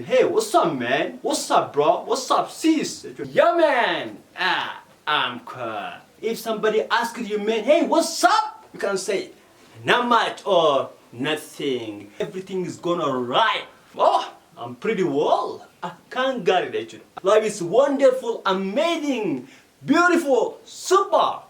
Hey, what's up, man? What's up, bro? What's up, sis? Yeah, man. I'm cool. If somebody asks you, man, hey, what's up? You can say, not much or nothing. Everything is going alright. Oh, I'm pretty well. I can't get it, actually. Life is wonderful, amazing, beautiful, super.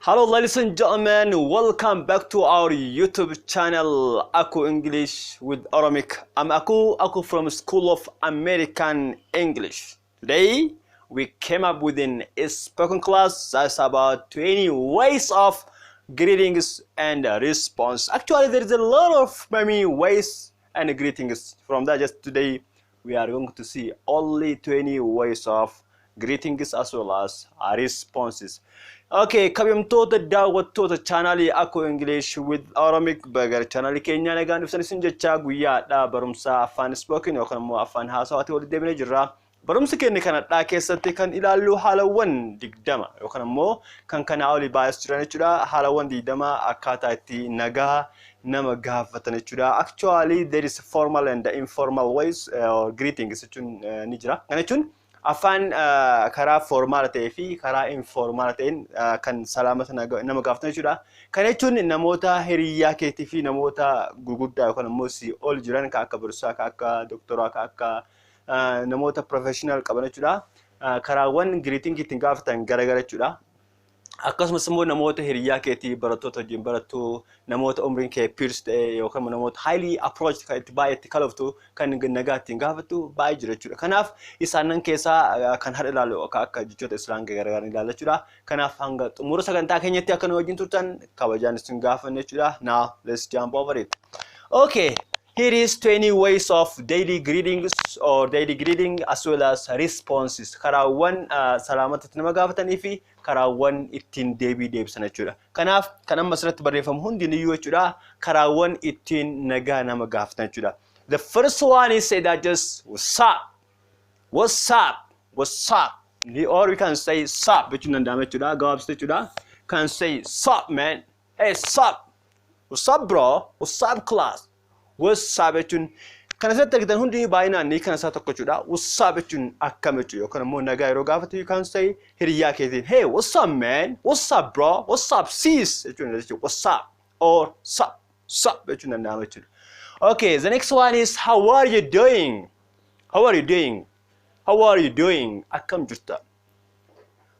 Hello ladies and gentlemen, welcome back to our YouTube channel AKU English with Oromic. I'm Aku from School of American English. Today we came up with a spoken class that's about 20 ways of greetings and response. Actually there is a lot of many ways and greetings. From that, just today we are going to see only 20 ways of greetings as well as responses. Okay, kabajamtoota daawwattoota chaanalii AKU English with Oromic bagar chaanalii keenya nagaan ibsan isin jechaa guyyaadhaa barumsa afaan spoken yookaan immoo afaan haasawaatti walitti deebinee jirra. Barumsi keenya kanadhaa keessatti kan ilaallu haalawwan 20 yookaan immoo kan kana olii baay'ee jiran jechuudha. Haalawwan 20 akkaataa itti nagaa nama gaafatan jechuudha. Actually there is formal and informal ways or greetings jechuun ni jira. Kana jechuun Afaan karaa formaal ta'ee fi karaa informaal ta'een kan salaamata nama gaafatan jechuudha. Kana jechuun namoota hiriyaa keetii fi namoota gurguddaa yookaan immoo si ol jiran kan akka barsiisaa, kan akka doktoraa, kan akka namoota professional qaban jechuudha. Karaawwan greeting ittiin gaafatan garagara jechuudha. Akkasumas immoo namoota hiriyaa keetii barattoota wajjin barattu, namoota umriin kee peers ta'e yookaan namoota highly approached kan itti baay'ee itti kalaftu kan nagaa ittiin gaafattu baay'ee jira jechuudha. Kanaaf isaanan keessaa kan haadha ilaalu akka jechoota islaangee garagaran ilaalla jechuudha. Kanaaf hanga xumura sagantaa keenyatti akka nu wajjin turtan kabajaan isin gaafanne jechuudha. Now let's jump over it. Okay. Here is 20 ways of daily greetings or daily greeting as well as responses. Karaawwan salaamatatti nama gaafatanii fi karaawwan ittiin deebii deebisan jechuudha. Kanaaf kan amma asirratti barreeffamu hundiniyyuu jechuudha. Karaawwan ittiin nagaa nama gaafatan jechuudha. The first one is say that just what's up? What's up? What's up? Or we can say sup jechuun danda'ama jechuudha. Gabaabsite jechuudha. Can say sup man. Hey sup. What's up bro? What's up class? What's up jechuun kan asirratti argitan hundi baay'inaan ni kan isaa tokko jechuudha. What's up jechuun akkam jechuudha yookaan immoo nagaa yeroo gaafatu you can say hiriyaa keetiin hey what's up man, what's up bro, what's up sis jechuudha. What's up or sup jechuun danda'ama jechuudha. Okay, the next one is how are you doing? How are you doing? How are you doing? Akkam jirta?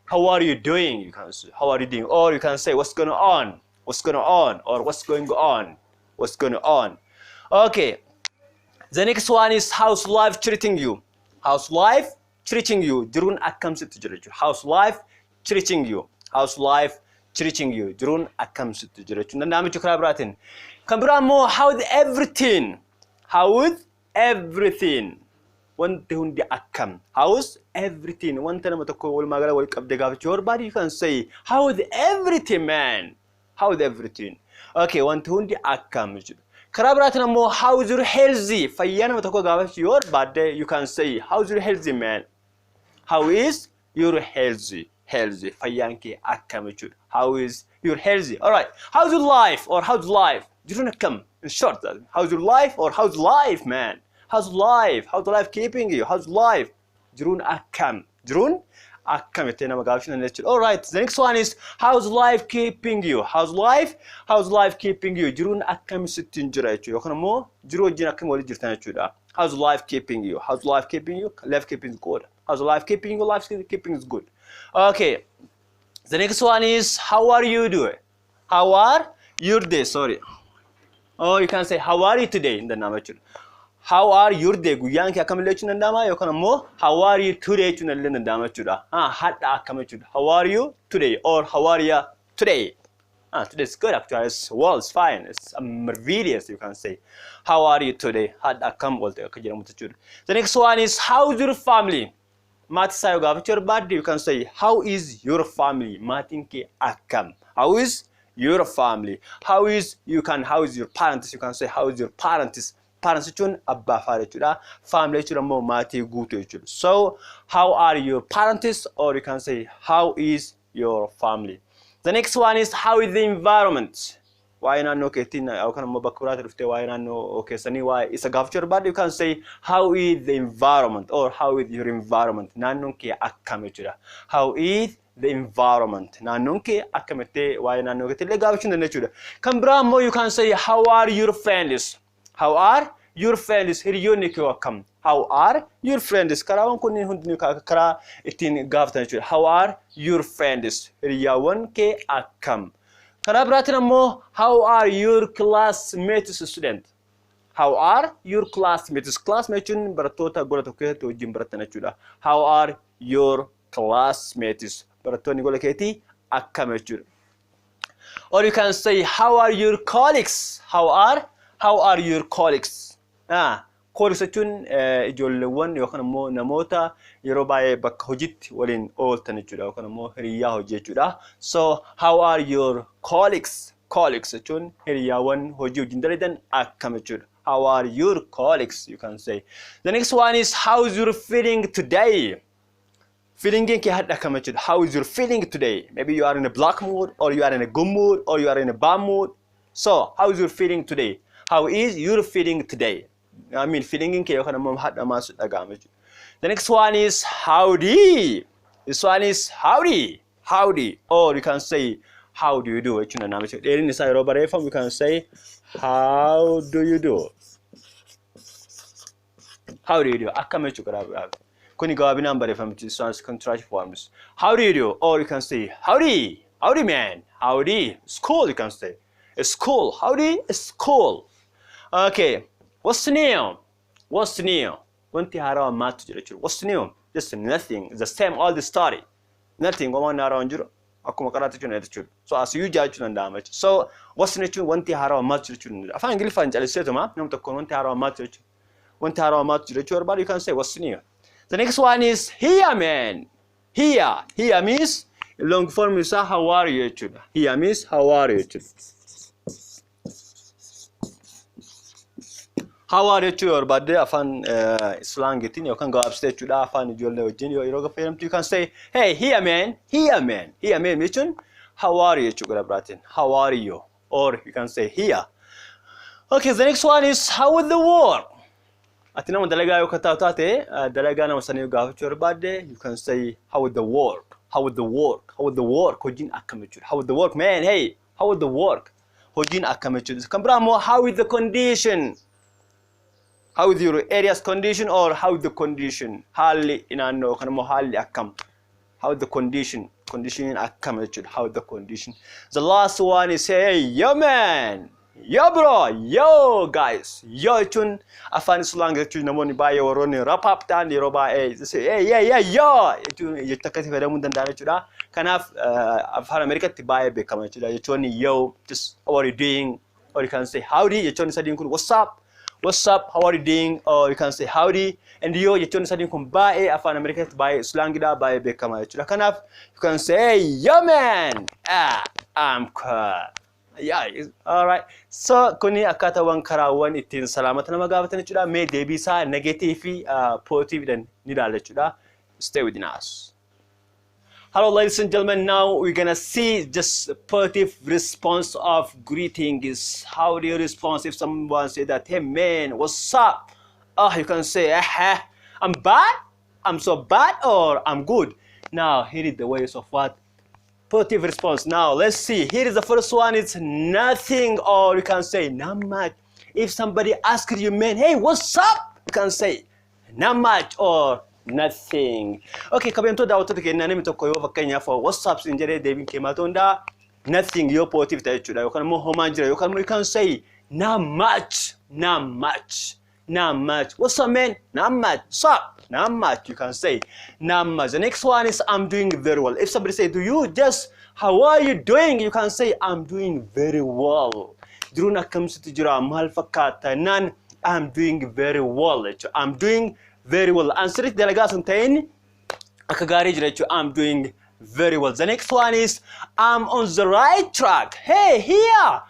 How are you doing? You can say how are you doing, or you can say what's going on? What's going on, or what's going on? What's going on? Okay, the next one is how's life treating you? How's life treating you? Jiruun akkam sitti jira jechuudha. How's life treating you? How's life treating you? Jiruun akkam sitti jira jechuudha. Danda'ama jechuudha karaa biraatiin. Kan biraa immoo how's everything? How's everything? Wanti hundi akkam. How's everything? Wanta nama tokko walumaa gala wal qabdee gaafachuu barbaadu you can say how's everything man? How's everything? Okay, wanti hundi akkam jechuudha. Karaa biraatiin immoo how's your healthy? Fayyaa nama tokko gaafachuu yoo barbaadde you can say how's your healthy man? How is your healthy? Healthy. Fayyaan kee akkam jechuudha. How is your healthy? Alright. How's your life or how's life? Jiruun akkam? In short, how's your life or how's life man? How's life? How's life keeping you? How's life? Jiruun akkam? Jiruun akkam jettee nama gaafachuu jechuudha. Alright. The next one is how's life keeping you? How's life? How's life keeping you? Jiruun akkam sittiin jira jechuudha. Yookaan immoo jiruu wajjin akkam waliin jirtan jechuudha. How's life keeping you? How's life keeping you? Life keeping is good. How's life keeping you? Life keeping is good. Okay. The next one is how are you doing? How are your day? Sorry. Oh, you can say how are you today in the nama jechuudha. How are your day? Guyyaan kee akkam illee jechuun danda'ama yookaan immoo how are you today jechuun illee danda'ama jechuudha. Hadha akkam jechuudha. How are you today or how are you today? Today is good actually. It's well, it's fine. It's marvelous you can say. How are you today? Hadha akkam oolte akka jedhamu jechuudha. The next one is how's your family? Maatii isaa yoo gaafachuu barbaadde you can say how is your family? Maatiin kee akkam? How is your family? How is your parents? You can say how is your parents? parents jechuun abbaa fi haadha jechuudha. Family jechuun ammoo maatii guutuu jechuudha. So how are your parents, or you can say how is your family. The next one is how is the environment. Why naannoo keetiin yookaan ammoo bakka biraatti dhuftee waa'ee naannoo keessanii waa'ee isa gaafachuu barbaadde, you can say how is the environment or how is your environment. Naannoon kee akkam jechuudha. How is the environment. Naannoon kee akkamitti waa'ee naannoo keetii illee gaafachuu dandeenya jechuudha. Kan biraa ammoo you can say how are your friends. How are your friends. Hiriyoonni kee akkam. How are your friends. Karaawwan kunniin hundi karaa ittiin gaafatan jechuudha. How are your friends. Hiriyaawwan kee akkam. Karaa biraatiin ammoo how are your classmates student. How are your classmates. Classmates jechuun barattoota gola tokko keessatti wajjin baratan jechuudha. How are your classmates. Barattoonni gola keetii akkam jechuudha. Or you can say how are your colleagues. How are your colleagues. Colleagues jechuun ijoolleewwan yookaan ammoo namoota yeroo baay'ee bakka hojiitti waliin ooltan jechuudha yookaan ammoo hiriyaa hojii jechuudha. So how are your colleagues. Colleagues jechuun hiriyaawwan hojii wajjin dalagan akkam jechuudha. How are your colleagues, you can say. The next one is how is your feeling today. Feeling ke hadda akkam jechuudha. How is your feeling today. Maybe you are in a black mood, or you are in a good mood, or you are in a bad mood. So how is your feeling today. How is your feeling today. I mean feeling ke yookaan ammoo hadda maasu dhagaama jechuudha. The next one is howdy. This one is howdy. Howdy. Or you can say how do you do. Jechuudha nama jechuudha. Dheerinni isaa yeroo barreeffamu you can say how do you do. How do you do. Akkam jechuudha. Kuni gawaabinaan barreeffamu jechuudha. This one is contractive forms. How do you do. Or you can say howdy. Howdy man. Howdy. School you can say. School. Howdy. School. Okay. What's new? What's new? Wanti haarawaa maatu jira jechuudha. What's new? Just nothing. The same all the story. Nothing. Waan haarawaan jiru. Akkuma qaraatu jechuudha. So as you judge danda'ama jechuudha. So what's new jechuun wanti haarawaa maatu jira jechuudha. Afaan Ingiliffaan caliseetuma nama tokkoon wanti haarawaa maatu jira jechuudha. Wanti haarawaa maatu jira jechuudha barbaadu you can say what's new. The next one is here man. Here. Here means long form is how are you jechuudha. Here means how are you jechuudha. How are you jechuudha barbaadde afaan slangitiin yookaan gabaabsitee jechuudha afaan ijoollee wajjin yeroo gafayyadamtu you can say hey here man. Here man. Here man jechuun how are you jechuudha barbaadde. How are you. Or you can say here. Okay, the next one is how is the work. Ati nama dalagaa yoo taate dalagaa nama sanii gaafachuu barbaadde you can say how is the work. How is the work. How is the work. Hojiin akkam jechuudha. How is the work man. Hey, how is the work. Hojiin akkam jechuudha. Kan biraa immoo how is the condition. How is your area's condition, or how is the condition. Haalli inaannoo yookaan immoo haalli akkam. How is the condition. Condition akkam jechuudha. How is the condition. The last one is hey yo man. Yo bro, yo guys. Yo jechuun afaan slang jechuun namoonni baay'ee warroonni rap up ta'an yeroo baay'ee say hey yo jechuun jecha akkasii fayyadamuu danda'an jechuudha. Kanaaf afaan Ameerikaatti baay'ee beekama jechuudha. Jechuun yo just how are you doing, or you can say howdy. Jechuun sadiin kun what's up. What's up? How are you doing? Or you can say howdy. And yo jechuun sadiin kun baay'ee afaan Ameerikaatti baay'ee slangidha baay'ee beekama jechuudha. Kanaaf you can say hey yo man. I'm cool. Yeah, all right. So kuni akkaatawan karaawwan ittiin salaamata nama gaafatan jechuudha. Mee deebii isaa negative fi positive dan ni ilaalla jechuudha. Stay with us. Hello ladies and gentlemen, now we're gonna see just a positive response of greetings. How do you respond if someone say that, hey man, what's up? You can say, I'm bad, I'm so bad, or I'm good. Now here is the ways of what? Positive response. Now let's see. Here is the first one. It's nothing, or you can say not much. If somebody asks you, man, hey, what's up? You can say not much or nothing. Okay, kabento daawwattoota keenya namni tokko yoo fakkeenyaaf what's up sin jedhee deebiin keemaatu hunda nothing yoo positive ta'e jechuudha yookaan immoo homaan jira yookaan immoo you can say not much, not much, not much. What's up man? Not much. What's up? Not much. You can say not much. The next one is I'm doing very well. If somebody say to you just how are you doing? You can say I'm doing very well. Jiruun akkamsitti jira maal fakkaata naan I'm doing very well. I'm doing very well. Answer it dalagaa sun ta'in akka gaarii jira jechuudha. I'm doing very well. The next one is I'm on the right track. Hey here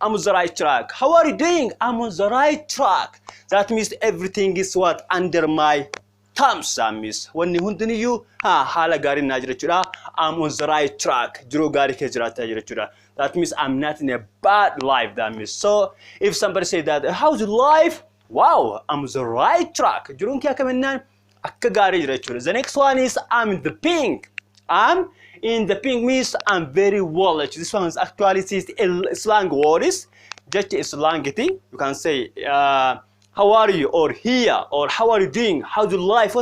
I'm on the right track. How are you doing? I'm on the right track. That means everything is what? Under my thumbs. That means when you hala gari na jira chura, I'm on the right track. Jiro gari ke jira ta jira chura. That means I'm not in a bad life. That means so if somebody say that how's your life? Wow, I'm on the right track. Jiro kya kamennan akka gari jira chura. The next one is I'm in the pink. I'm in the pink means I'm very well. This one is actually a slang word is just a slang thing. You can say how are you or here or how are you doing? How's your life?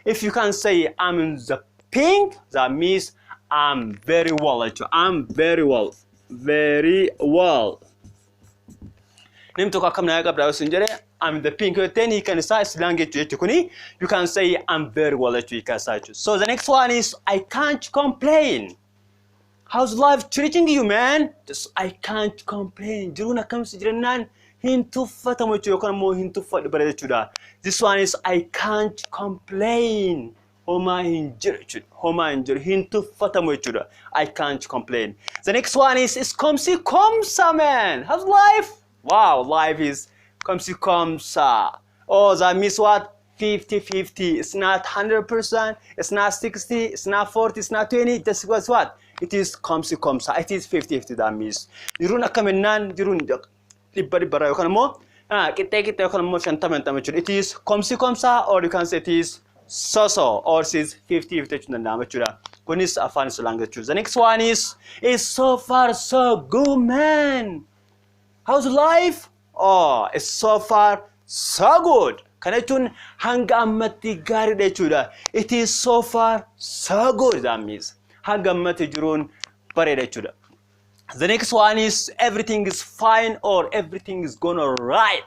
If you can say I'm in the pink, that means I'm very well. I'm very well. Very well. I'm the pink. Then he can say slang it. You can say I'm very well. So the next one is I can't complain. How's life treating you, man? Just I can't complain. Jiruna comes to Jirenan. This one is I can't complain. I can't complain. The next one is komsi komsa, man. How's life? Wow, life is komsi komsa. Oh, that means what? 50-50. It's not 100%. It's not 60. It's not 40. It's not 20. This was what? It is komsi komsa. It is 50-50. That means jiruna kamenan jirun. It is komsi komsa, or you can say it is so or it is 50-50. The next one is so far so good, man. How's life? Oh, it's so far so good. It is so far so good. That means the next one is everything is fine or everything is going alright.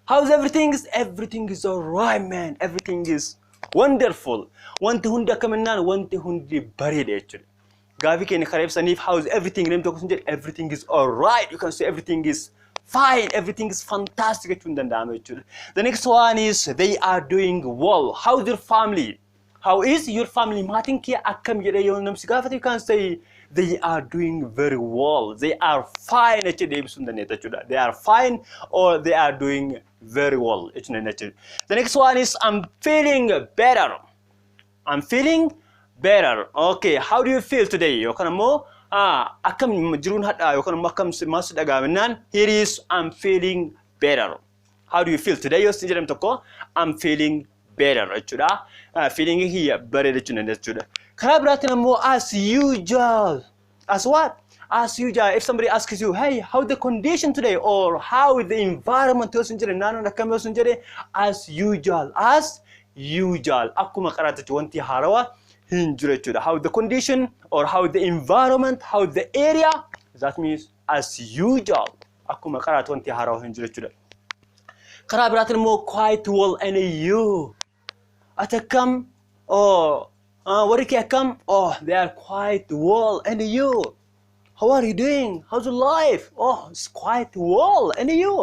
How's everything? Everything is alright, man. Everything is wonderful. Wanti hunda kamennan wanti hundi barede. Gavi ken kharif sanif how's everything? Everything is alright. You can say everything is fine. Everything is fantastic. The next one is they are doing well. How's your family? How is your family? You can say they are doing very well. They are fine. They are fine or they are doing very well. The next one is I'm feeling better. I'm feeling better. Okay, how do you feel today? Here is I'm feeling better. How do you feel today? I'm feeling better. Feeling here better. As usual. As what? As usual. If somebody asks you, hey, how the condition today or how the environment as usual. As usual. How the condition or how the environment, how the area. That means as usual. Quite well and you. Atakam. Oh. What do you come? Oh, they are quite well. And you? How are you doing? How's your life? Oh, it's quite well. And you?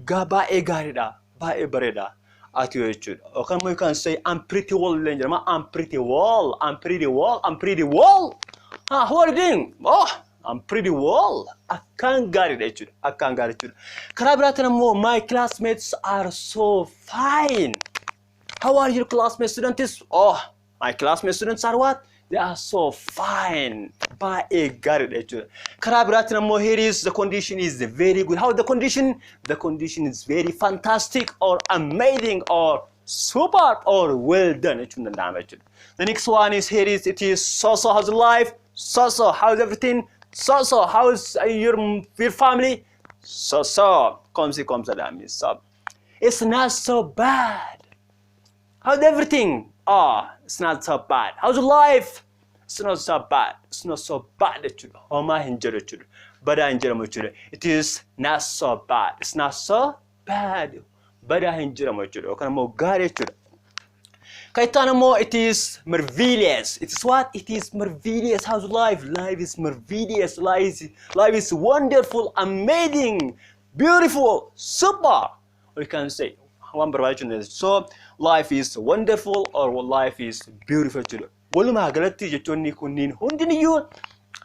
Gaba e garida, ba e bareda. Attitude. Okay, you can say I'm pretty well. I'm pretty well. I'm pretty well. I'm pretty well. How are you doing? Oh, I'm pretty well. I can't get it. I can't get it. My classmates are so fine. How are your classmates, students? Oh. My classmate students are what? They are so fine. By a guard. Here is the condition is very good. How the condition? The condition is very fantastic or amazing or super or well done. The next one is here is it is so how's life? So how's everything? So how's your family? So comes so. It's not so bad. How's everything? Oh, it's not so bad. How's your life? It's not so bad. It's not so bad. It is not so bad. It's not so bad. It is marvelous. It is what? It is marvelous. How's life? Life is marvelous. Life is wonderful, amazing, beautiful, super. We can say so life is wonderful or life is beautiful.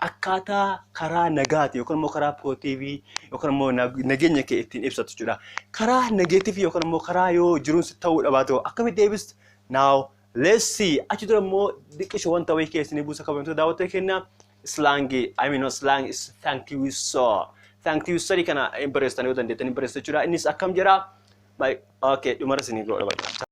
akkaataa karaa nagaati yookaan immoo karaa pootiivii yookaan immoo nageenya kee ittiin ibsatu jechuudha. Karaa negeetiivii yookaan immoo karaa yoo jiruun si ta'uu dhabaatu akkamitti deebistu? Now let's see. Achi dura immoo diqqisho wanta wayii keessanii buusa kabajamtoota daawwattoota keenya slangi not slang is thank you so. Thank you so kana impressed yoo dandeettanii impressed jechuudha. Innis akkam jedha? Okay, dhumara isinii godha.